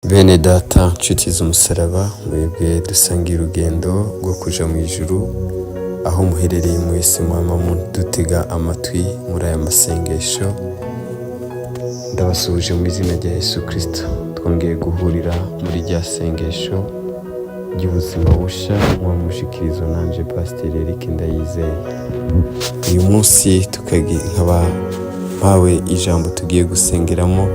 Bene data nshuti z'umusaraba, mwebwe dusangiye urugendo rwo kuja mu ijuru, aho muherereye mwese mwama mudutega amatwi muri aya masengesho. Ndabasuhuje mu izina rya Yesu Kristo. Twongeye guhurira muri rya sengesho ry'ubuzima busha, mwamushikirizo nanje Pasiteri Eric Ndayizeye. Uyu munsi nkaba mpawe ijambo tugiye gusengeramo.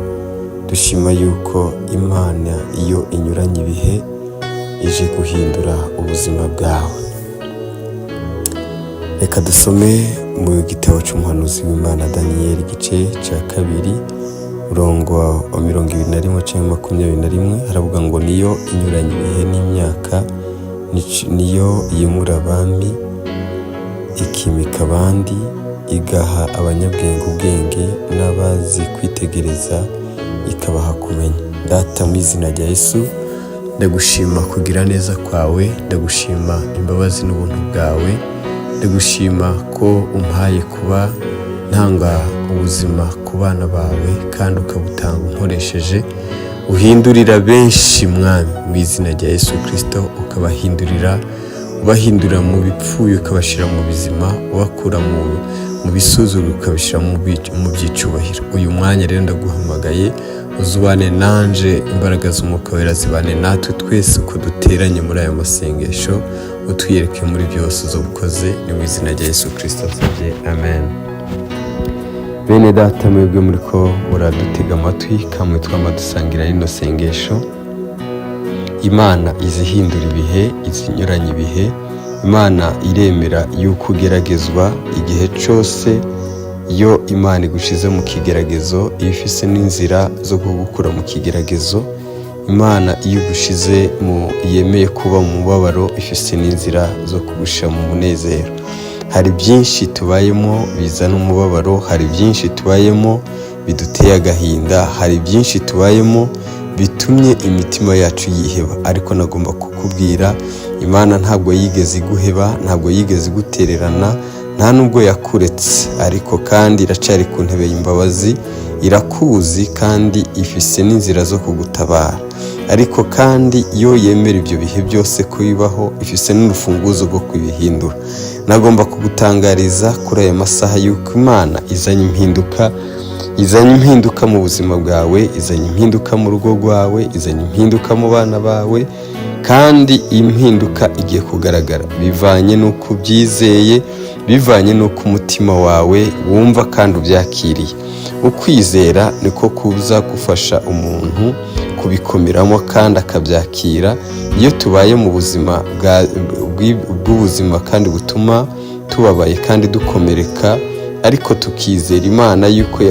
Dushima yuko Imana iyo inyuranye ibihe ije guhindura ubuzima bwawe. Reka dusome mu gitabo cy'umuhanuzi w'Imana Daniyeli igice cya 2 murongo wa 21 cyangwa 21. Haravuga ngo niyo inyuranye ibihe n'imyaka, niyo yimura abami, ikimika abandi, igaha abanyabwenge ubwenge n'abazi kwitegereza ikabaha kumenya. Data, mu izina rya Yesu, ndagushima kugira neza kwawe, ndagushima imbabazi n'ubuntu bwawe, ndagushima ko umpaye kuba ntanga ubuzima ku bana bawe kandi ukabutanga unkoresheje, uhindurira benshi Mwami, mu izina rya Yesu Kristo, ubahindurira mu bipfuye ukabashira mu bizima, ubakura mu bisuzuguro ukabishira mu byicubahiro. Uyu mwanya rero ndaguhamagaye, uzubane nanje, imbaraga z'umwuka wera zibane natwe twese uko duteranye muri aya masengesho, utwiyereke muri byose uzobukoze, ni mu izina rya Yesu Kristo nsabye, amen. Bene data, mwebwe muriko muradutega amatwi kamwe twamadusangira rino sengesho. Imana izihindura ibihe, izinyuranye ibihe. Imana iremera yuko ugeragezwa igihe cyose. Iyo Imana igushize mu kigeragezo, ifise n'inzira zo kugukura mu kigeragezo. Imana iyo igushize yemeye kuba mu mubabaro, ifise n'inzira zo kugusha mu munezero. Hari byinshi tubayemo bizana umubabaro, hari byinshi tubayemo biduteye agahinda, hari byinshi tubayemo bitumye imitima yacu yiheba. Ariko nagomba kukubwira, Imana ntabwo yigeze iguheba, ntabwo yigeze igutererana, nta nubwo yakuretse. Ariko kandi iracari ku ntebe y'imbabazi, irakuzi kandi ifise n'inzira zo kugutabara. Ariko kandi iyo yemera ibyo bihe byose kubibaho, ifise n'urufunguzo rwo kubihindura. Nagomba kugutangariza kuri aya masaha yuko Imana izanye impinduka mu buzima bwawe, izanye impinduka mu rugo rwawe, izanye impinduka mu bana bawe, kandi iyi mpinduka igiye kugaragara bivanye n'uko ubyizeye, bivanye n'uko umutima wawe wumva kandi ubyakiriye. Ukwizera niko kuza gufasha umuntu kubikomeramo kandi akabyakira. Iyo tubaye mu buzima bw'ubuzima kandi butuma tubabaye kandi dukomereka, ariko tukizera Imana yuko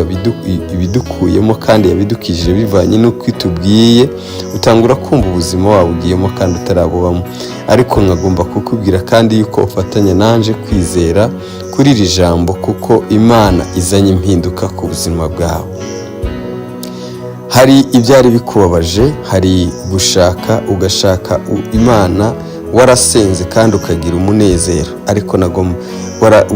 ibidukuyemo kandi yabidukijije bivanye n'uko itubwiye, utangura kumva ubuzima wawe ugiyemo kandi utarabubamo. Ariko nkagomba kukubwira kandi yuko ufatanya nanje kwizera kuri iri jambo, kuko Imana izanye impinduka ku buzima bwawe. Hari ibyari bikubabaje, hari ugashaka Imana warasenze kandi ukagira umunezero, ariko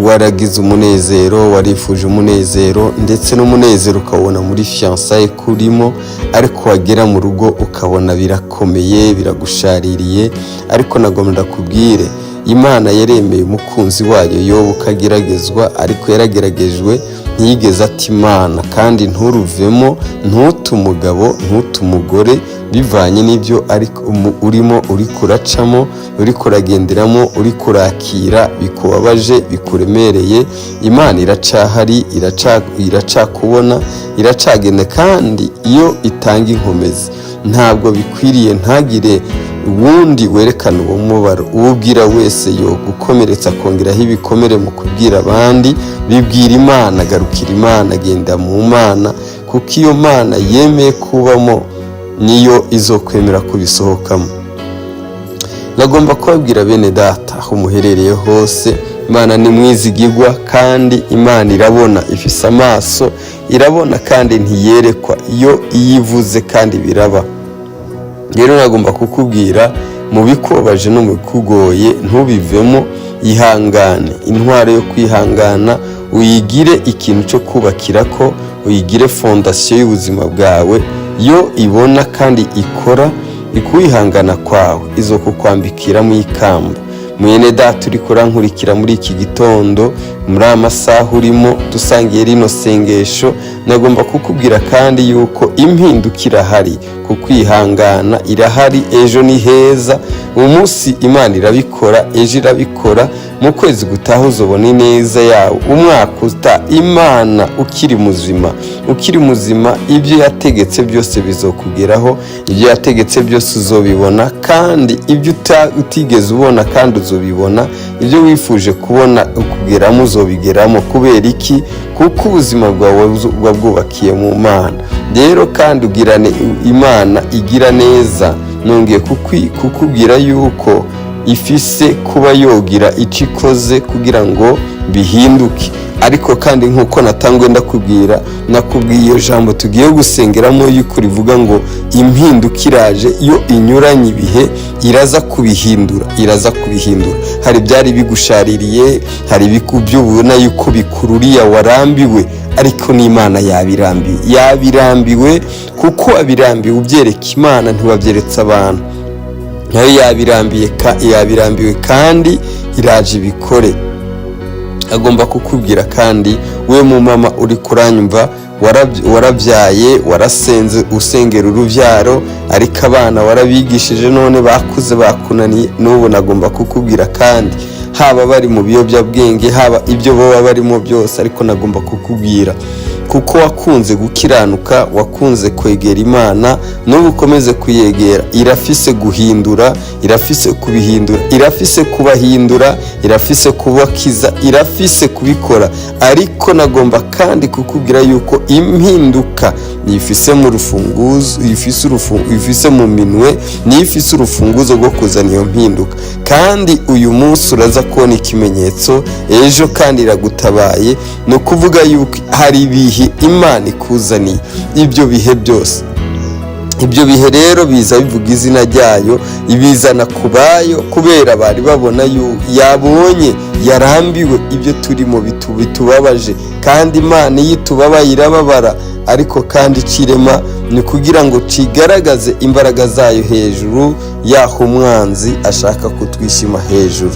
waragize umunezero, warifuje umunezero, ndetse n'umunezero ukabona muri fiançailles kurimo, ariko wagera mu rugo ukabona birakomeye, biragushaririye. Ariko nagomba ndakubwire, Imana yaremeye umukunzi wayo Yobu ukageragezwa, ariko yarageragejwe ntiyigeze ati Imana, kandi nturuvemo, ntute umugabo, ntute umugore, bivanye n'ibyo urimo, uri kuracamo, uri kuragenderamo, uri kurakira, bikubabaje, bikuremereye. Imana iracahari, iracakubona, iracagenda, kandi iyo itanga inkomezi ntabwo bikwiriye ntagire ubundi werekana uwo mubaro. Uwubwira wese yo gukomeretsa akongeraho ibikomere mu kubwira abandi, bibwira Imana, garukira Imana, genda mu Mana, kuko iyo Mana yemeye kubamo niyo izokwemera kubisohokamo. Nagomba kubabwira bene data, aho muherereye hose, Imana ni mwizigirwa kandi Imana irabona, ifise amaso, irabona kandi ntiyerekwa. Iyo iyivuze kandi biraba. Rero nagomba kukubwira, mu bikubabaje no mu bikugoye ntubivemo, ihangane. Intwaro yo kwihangana uyigire ikintu cyo kubakira ko, uyigire fondasiyo y'ubuzima bwawe, yo ibona kandi ikora ikwihangana kwawe izo kukwambikira mu ikamba. Mwene data uriko urankurikira muri iki gitondo, muri amasaha urimo dusangiye rino sengesho, nagomba kukubwira kandi yuko impinduka irahari, kukwihangana irahari. Ejo ni heza, uyu munsi Imana irabikora, ejo irabikora, mu kwezi gutaha uzobona ineza yawe, umwaka uta Imana ukiri muzima ibyo yategetse byose bizokugeraho, ibyo yategetse byose uzobibona, kandi ibyo utigeze ubona kandi uzobibona, ibyo wifuje kubona ukugeramo uzobigeramo. Kubera iki? Kuko ubuzima bwawe buba bwubakiye mu Mana. Rero kandi ugirane Imana igira neza, nongeye kukubwira yuko ifise kuba yogira icyo ikoze kugira ngo bihinduke. Ariko kandi nk'uko natangwe nakubwiye iyo jambo tugiye gusengeramo yuko rivuga ngo impinduka iraje, iyo inyuranye ibihe iraza kubihindura. Hari byari bigushaririye, hari ibyo ubona yuko bikururiye warambiwe, ariko n'Imana yabirambiwe kuko abirambiwe ubyereka Imana, ntiwabyeretse abantu. nayo yabirambiwe kandi iraje ibikore. Agomba kukubwira kandi we mu mama uri kuranyumva, warabyaye, warasenze usengera urubyaro, ariko abana warabigishije none bakuze bakunaniye. N'ubu nagomba kukubwira kandi haba bari mu biyobyabwenge, haba ibyo baba barimo byose, ariko nagomba kukubwira kuko wakunze gukiranuka, wakunze kwegera Imana, n'ubu ukomeze kuyegera. Irafise guhindura, irafise kubihindura, irafise kubahindura, irafise kubakiza, irafise kubikora. Ariko nagomba kandi kukubwira yuko impinduka nifise mu rufunguzo, ifise mu minwe, nifise urufunguzo rwo kuzana iyo mpinduka. Kandi uyu munsi uraza kubona ikimenyetso, ejo kandi iragutabaye. No kuvuga yuko hari ibihe Imana ikuzaniye, ibyo bihe byose. Ibyo bihe rero biza bivuga izina ryayo, ibizana kubayo kubera bari babona yabonye yarambiwe ibyo turimo bitubabaje. Kandi Imana iyo itubabaye irababara, ariko kandi kirema ni kugira ngo kigaragaze imbaraga zayo hejuru yaho umwanzi ashaka kutwishima hejuru.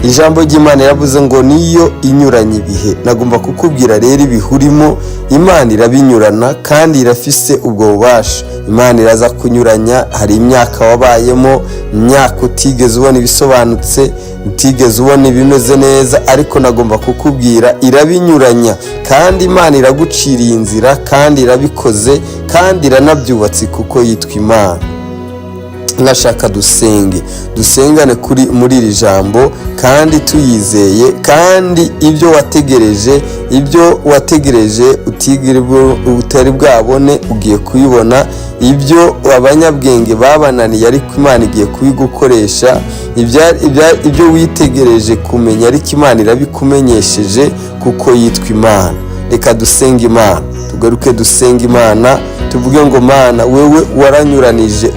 Ijambo ry'Imana yavuze ngo niyo inyuranye ibihe. Nagomba kukubwira rero ibihurimo Imana irabinyurana kandi irafise ubwo bubasha. Imana iraza kunyuranya. Hari imyaka wabayemo, imyaka utigeze ubona ibisobanutse, utigeze ubona ibimeze neza, ariko nagomba kukubwira irabinyuranya. Kandi Imana iraguciriye inzira, kandi irabikoze, kandi iranabyubatse kuko yitwa Imana. Nashaka dusengane muri iri jambo kandi tuyizeye, kandi ibyo wategereje utari bwabone ugiye kuyibona. Ibyo abanyabwenge babananiye ariko Imana igiye kubigukoresha. Ibyo witegereje kumenya ariko Imana irabikumenyesheje kuko yitwa Imana. Reka dusenge Imana, tugaruke dusenge Imana, tuvuge ngo Mana wewe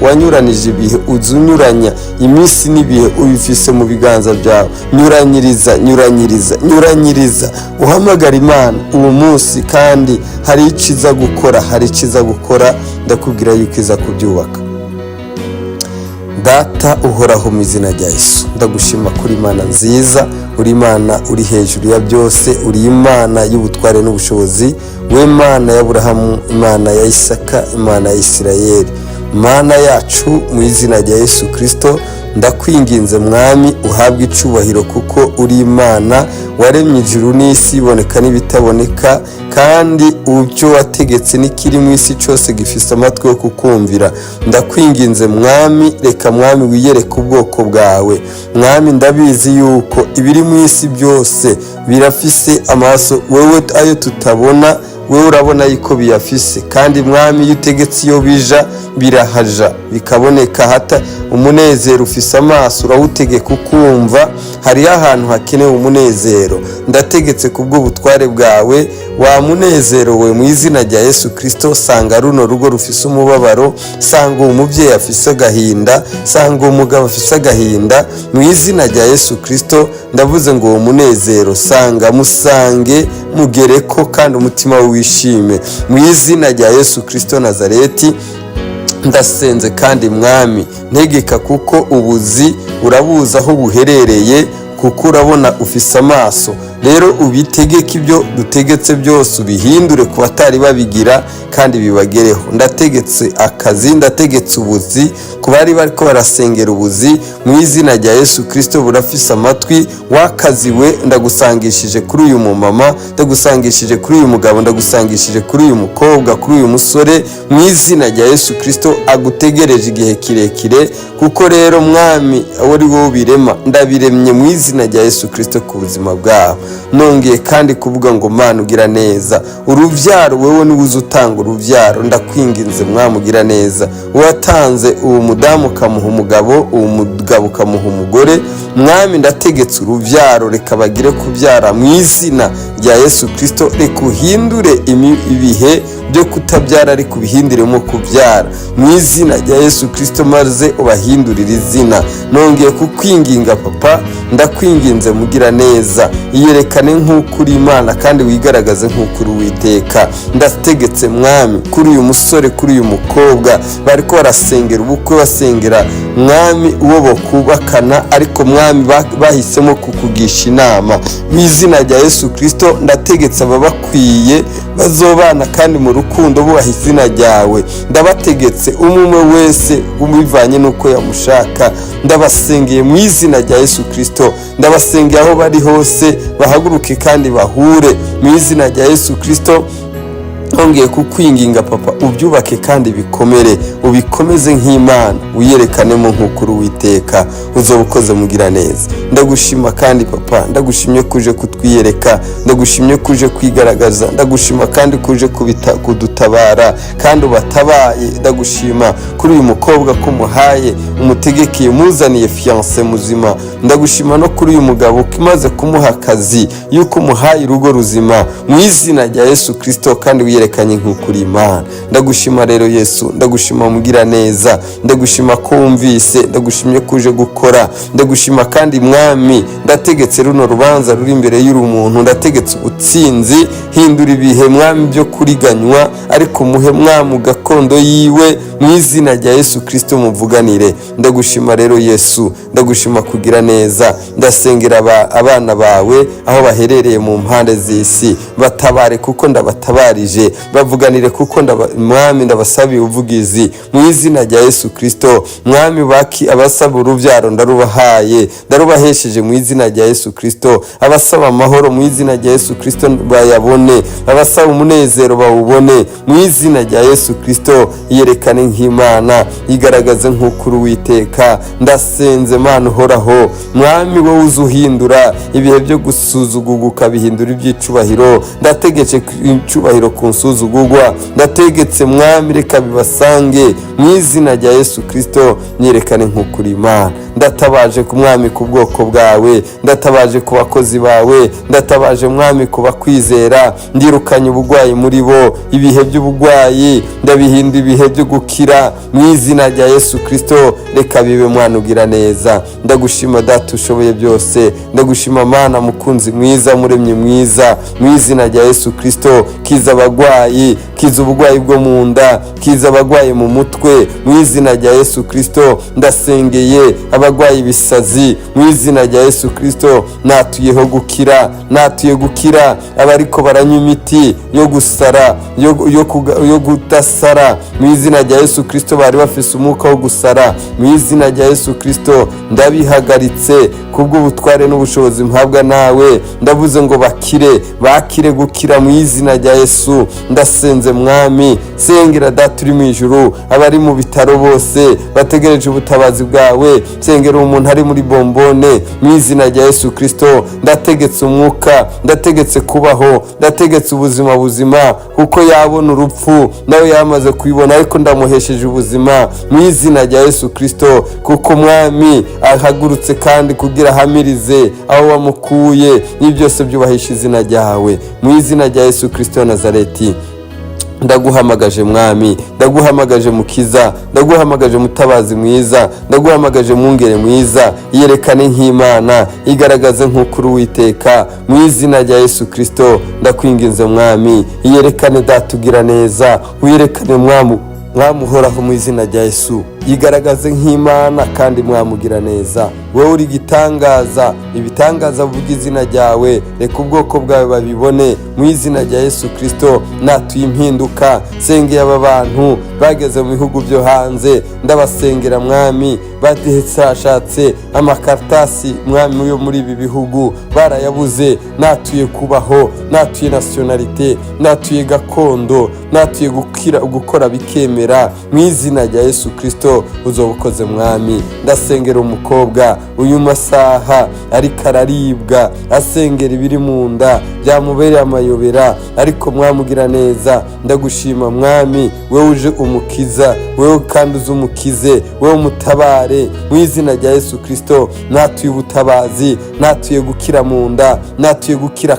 wanyuranije ibihe, uzunyuranya iminsi n'ibihe ubifise mu biganza byawe. Nyuranyiriza uhamagara Imana uwo munsi, kandi hari iciza gukora, ndakubwira yuko iza kubyubaka. Data uhoraho mu izina rya Yesu, ndagushima kuri Imana nziza, uri Imana uri hejuru ya byose, uri Imana y'ubutware n'ubushobozi, we Mana ya Aburahamu, Imana ya Isaka, Imana ya Isirayeli. Mana yacu mu izina rya Yesu Kristo, ndakwinginze Mwami uhabwe icubahiro kuko uri Imana waremye ijuru n'isi, iboneka n'ibitaboneka, kandi ubyo wategetse n'ikiri mu isi cyose gifise amatwi yo kukumvira. Ndakwinginze Mwami, reka Mwami wiyereke ubwoko bwawe. Mwami ndabizi yuko ibiri mu isi byose birafise amaso, wewe ayo tutabona wewe urabona yuko biyafise. Kandi Mwami iyo utegetse iyo bija birahaja bikaboneka. Hata umunezero ufise amaso urawutegeka ukumva. Hariho ahantu hakenewe umunezero, ndategetse kubw'ubutware bwawe, wa munezero we, mu izina rya Yesu Kristo. Sanga runo rugo rufise umubabaro, sanga uwo mubyeyi afise agahinda, sanga uwo mugabo afise agahinda, mu izina rya Yesu Kristo. Ndavuze ngo uwo munezero sanga, musange, mugereko kandi umutima we wishime, mu izina rya Yesu Kristo Nazareti. Ndasenze kandi mwami, ntegeka kuko ubuzi urabuza aho buherereye, kuko urabona ufise amaso. Rero ubitegeke, ibyo dutegetse byose ubihindure ku batari babigira kandi bibagereho. Ndategetse akazi, ndategetse ubuzi ku bari bariko barasengera ubuzi, mu izina rya Yesu Kristo. Burafise amatwi, wakaziwe, ndagusangishije kuri uyu mumama, ndagusangishije kuri uyu mugabo, ndagusangishije kuri uyu mukobwa, kuri uyu musore, mu izina rya Yesu Kristo. Agutegereje igihe kirekire, kuko rero mwami ari wowe ubirema. Ndabiremye mu izina rya Yesu Kristo ku buzima bwabo. Nongeye kandi kuvuga ngo Mana ugira neza, uruvyaro wewe niwe uzi utanga uruvyaro. Ndakwinginze mwami ugira neza, watanze uwo mudamu ukamuha umugabo, uwo mugabo ukamuha umugore, mwami ndategetse uruvyaro, reka bagire kuvyara mu izina rya Yesu Kristo. Reka uhindure ibihe byo kutabyara, ariko ubihinduremo kubyara mu izina rya Yesu Kristo, maze ubahindurire izina. Nongeye kukwinginga Papa, ndakwinginze mugira neza, iyerekane nk'uko uri Imana kandi wigaragaze nk'uko uri Uwiteka. Ndategetse mwami kuri uyu musore, kuri uyu mukobwa bariko barasengera ubukwe, basengera mwami uwo bokubakana, ariko mwami bahisemo kukugisha inama, mu izina rya Yesu Kristo. Ndategetse ababakwiye bazobana kandi mu rukundo bubaha izina ryawe. Ndabategetse umwe wese bivanye n'uko yamushaka. Ndabasengeye mu izina rya Yesu Kristo. Ndabasengeye aho bari hose, bahaguruke kandi bahure mu izina rya Yesu Kristo. Nongeye kukwinginga Papa, ubyubake kandi bikomere, ubikomeze nk'Imana, wiyerekanemo nk'uko uri Uwiteka. Uzoba ukoze mugira neza. Ndagushima kandi Papa, ndagushimye kuje kutwiyereka, ndagushimye kuje kwigaragaza, ndagushima kandi kuje kudutabara kandi ubatabaye. Ndagushima kuri uyu mukobwa ko umuhaye, umutegekeye, muzaniye fiancé muzima. Ndagushima no kuri uyu mugabo kimaze kumuha akazi, yuko umuhaye urugo ruzima, mu izina rya Yesu Kristo, kandi wiyerekanye nk'uko uri Imana. Ndagushima rero Yesu, ndagushima mugira neza, ndagushima ko wumvise, ndagushimye kuje gukora, ndagushima kandi mwami. Ndategetse runo rubanza ruri imbere y'umuntu, ndategetse ubutsinzi. Hindura ibihe mwami byo kuriganywa, ariko muhe mwami gakondo yiwe, mu izina rya Yesu Kristo muvuganire. Ndagushima rero Yesu, ndagushima kugira neza. Ndasengera abana bawe aho baherereye mu mpande z'isi, batabare kuko ndabatabarije, bavuganire kuko mwami ndabasabiye ubuvugizi, mu izina rya Yesu Kristo. Mwami baki abasaba urubyaro ndarubahaye, ndarubahesheje mu izina rya Yesu Kristo. Abasaba amahoro mu izina rya Yesu Kristo bayabone, abasaba umunezero bawubone mu izina rya Yesu Kristo. Yerekane nk'Imana, igaragaze nk'uko uri Uwiteka. Ndasenze Mana uhoraho, mwami wowe uzuhindura ibihe byo gusuzugurwa ukabihindura iby'icubahiro. Ndategetse icubahiro ku nsuzugurwa, ndategetse mwami reka bibasange mu izina rya Yesu Kristo. Nyerekane nk'uko uri Imana. Ndatabaje ku mwami ku bwoko bwawe, ndatabaje ku bakozi bawe, ndatabaje mwami ku bakwizera. Ndirukanye ubugwayi muri bo, ibihe by'ubugwayi ndabihinda ibihe byo gukira mu izina rya Yesu Kristo. Reka bibe mwana ugira neza. Ndagushima Data ushoboye byose, ndagushima Mana mukunzi mwiza, muremye mwiza, mu izina rya Yesu Kristo. Kiza abagwayi, kiza ubugwayi bwo mu nda, kiza abagwayi mu mutwe, mu izina rya Yesu Kristo. Ndasengeye abagwayi ibisazi, mu izina rya Yesu Kristo. Natuyeho gukira, natuye gukira abariko baranywa imiti yo gusara, yo gudasara, mu izina rya Yesu Kristo. Bari bafise umwuka wo gusara, mu izina rya Yesu Kristo. Ndabihagaritse kubw'ubutware n'ubushobozi mpabwa nawe. Ndavuze ngo bakire gukira mu izina rya Yesu. Ndasenze mwami, sengera Data uri mu ijuru, abari mu bitaro bose bategereje ubutabazi bwawe. Sengera umuntu ari muri bombone mu izina rya Yesu Kristo. Ndategetse umwuka, ndategetse kubaho, ndategetse ubuzima buzima, kuko yabona urupfu nawe yamaze kubibona, ariko ndamuhesheje ubuzima mu izina rya Yesu Kristo, kuko umwami ahagurutse kandi kugira ahamirize aho wamukuye. Ibi byose byubahisha izina ryawe mu izina rya Yesu Kristo wa Nazareti. Ndaguhamagaje mwami, ndaguhamagaje mukiza, ndaguhamagaje mutabazi mwiza, ndaguhamagaje mwungere mwiza. Yerekane nk'Imana, igaragaze nk'ukuri Uwiteka mu izina rya Yesu Kristo. Ndakwinginze mwami, yerekane datugira neza, uyerekane mwami uhoraho mu izina rya Yesu. Yigaragaze nk'Imana kandi mwamugira neza. Wowe uri gitangaza, ibitangaza vuga izina ryawe, reka ubwoko bwawe babibone mu izina rya Yesu Kristo. Natuye impinduka, sengeye aba bantu bageze mu bihugu byo hanze, ndabasengera mwami, badehashatse amakaratasi mwami yo muri ibi bihugu barayabuze. Natuye kubaho, natuye nationalite, natuye gakondo, natuye gukora bikemera mu izina rya Yesu Kristo. Uzobukoze mwami. Ndasengera umukobwa uyu masaha ariko araribwa, asengera ibiri mu nda byamubereye amayobera, ariko mwamugira neza. Ndagushima mwami, wewe uje umukiza, wewe kandi uze umukize, wewe umutabare mu izina rya Yesu Kristo. Natuye ubutabazi, natuye gukira mu nda, natuye gukira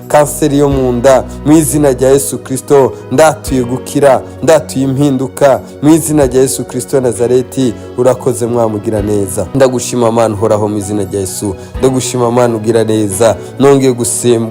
kanseri yo mu nda mu izina rya Yesu Kristo. Ndatuye gukira, ndatuye impinduka mu izina rya Yesu Kristo Nazareti. Urakoze mwamugira neza. Ndagushima Mana uhoraho mu izina rya Yesu. Ndagushima Mana ugira neza. Nongeye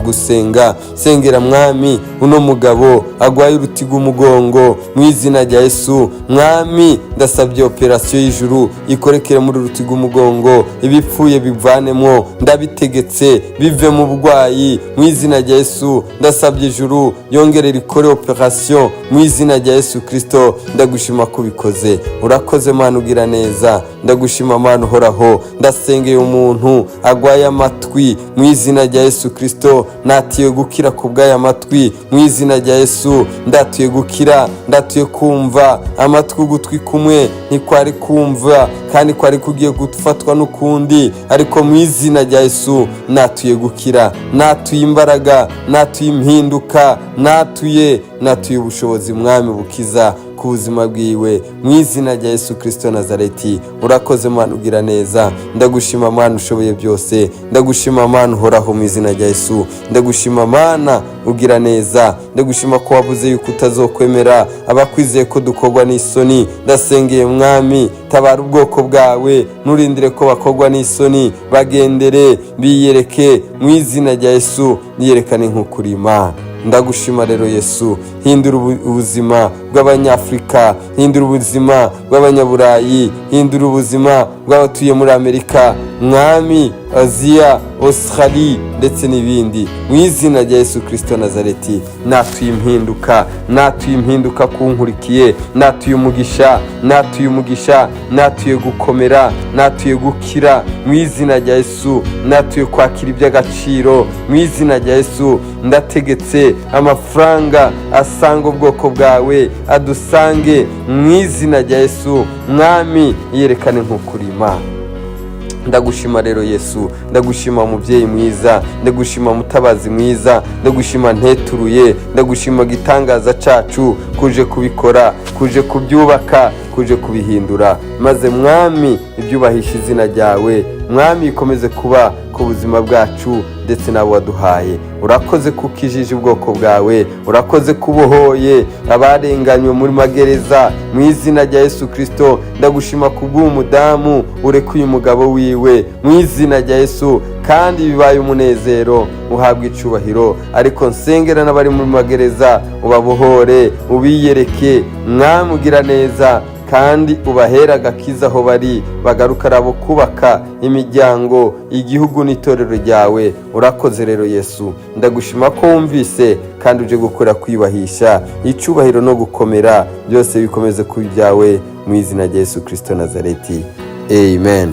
gusenga, sengera mwami uno mugabo agwaye uruti rw'umugongo mu izina rya Yesu. Mwami ndasabye operasiyo y'ijuru ikorekere muri uruti rw'umugongo, ibipfuye bivanemo, ndabitegetse bive mu burwayi mu izina rya Yesu. Ndasabye ijuru yongere rikore operasiyo mu izina rya Yesu Kristo. Ndagushima ko bikoze. Urakoze Mana ugira neza. Ndagushima Mana uhoraho. Ndasengeye umuntu agwaye amatwi mu izina rya Yesu Kristo. Natiye gukira ku bw'aya matwi mu izina rya Yesu. Ndatuye gukira, ndatuye kumva. Amatwi ugutwi kumwe ntikwari kumva kandi kwari kugiye gufatwa n'ukundi, ariko mu izina rya Yesu natuye gukira, natuye imbaraga, natuye impinduka, natuye ubushobozi mwami bukiza ku buzima bwiwe mu izina rya Yesu Kristo Nazareti. Urakoze Mana ugira neza. Ndagushima Mana ushoboye byose. Ndagushima Mana uhoraho mu izina rya Yesu. Ndagushima Mana ugira neza. Ndagushima ko wavuze yuko utazokwemera abakwizeye ko dukorwa n'isoni. Ndasengeye mwami, tabara ubwoko bwawe, nurindire ko bakogwa n'isoni, bagendere biyereke mu izina rya Yesu. Niyerekane nk'ukuri Imana. Ndagushima rero Yesu. Hindura ubuzima bw'Abanyafrika, hindura ubuzima bw'Abanyaburayi, hindura ubuzima bw'abatuye muri Amerika, mwami, Aziya, Australia ndetse n'ibindi mu izina rya Yesu Kristo Nazareti. Natuye impinduka kunkurikiye, natuye umugisha, natuye gukomera, natuye gukira mu izina rya Yesu. Natuye kwakira iby'agaciro mu izina rya Yesu. Ndategetse amafaranga asanga ubwoko bwawe, adusange mu izina rya Yesu. Mwami yerekane nk'ukuri Imana. Ndagushima rero Yesu. Ndagushima umubyeyi mwiza, ndagushima mutabazi mwiza, ndagushima nteturuye, ndagushima gitangaza cacu, kuje kubikora, kuje kubyubaka, kuje kubihindura, maze mwami ibyubahisha izina ryawe. Mwami ikomeze kuba ku buzima bwacu ndetse n'abo waduhaye. Urakoze kukijije ubwoko bwawe, urakoze kubohoye abarenganywe muri magereza mu izina rya Yesu Kristo. Ndagushima kubw'uwo mudamu urekuye umugabo wiwe mu izina rya Yesu, kandi bibaye umunezero. Uhabwe icubahiro. Ariko nsengera n'abari muri magereza, ubabohore, ubiyereke mwami ugira neza, kandi ubahera agakiza aho bari, bagaruka arabo kubaka imiryango, igihugu n'itorero ryawe. Urakoze rero Yesu. Ndagushima ko wumvise kandi uje gukora kwiyubahisha, icubahiro no gukomera byose bikomeze kuba ibyawe mu izina rya Yesu Kristo Nazareti. Amen.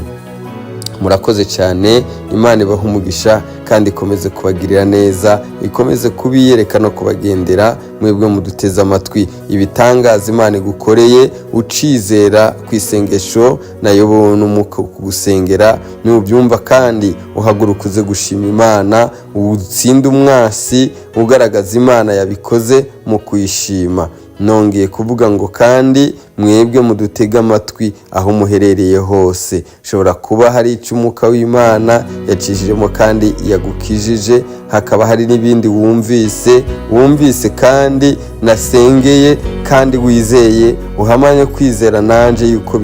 murakoze cyane. Imana ibaha umugisha kandi ikomeze kubagirira neza, ikomeze kubiyereka no kubagendera. Mwebwe muduteze amatwi, ibitangaza Imana igukoreye ucizera ku isengesho nayobowe n'umwuka kugusengera, nubyumva kandi uhaguruka uze gushima Imana, utsinde umwasi ugaragaza Imana yabikoze mu kuyishima. Nongeye kuvuga ngo kandi mwebwe mudutega amatwi aho muherereye hose, ushobora kuba hari icyo umwuka w'Imana yacishijemo kandi yagukijije, hakaba hari n'ibindi wumvise kandi nasengeye kandi wizeye, uhamanye kwizera nanje yuko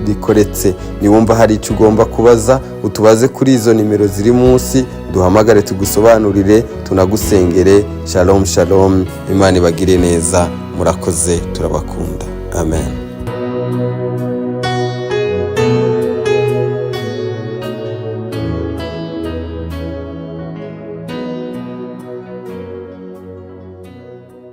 bikoretse. Niwumva hari icyo ugomba kubaza, utubaze kuri izo nimero ziri munsi, duhamagare tugusobanurire, tunagusengere. Shalom shalom, Imana ibagire neza. Murakoze, turabakunda. Amen.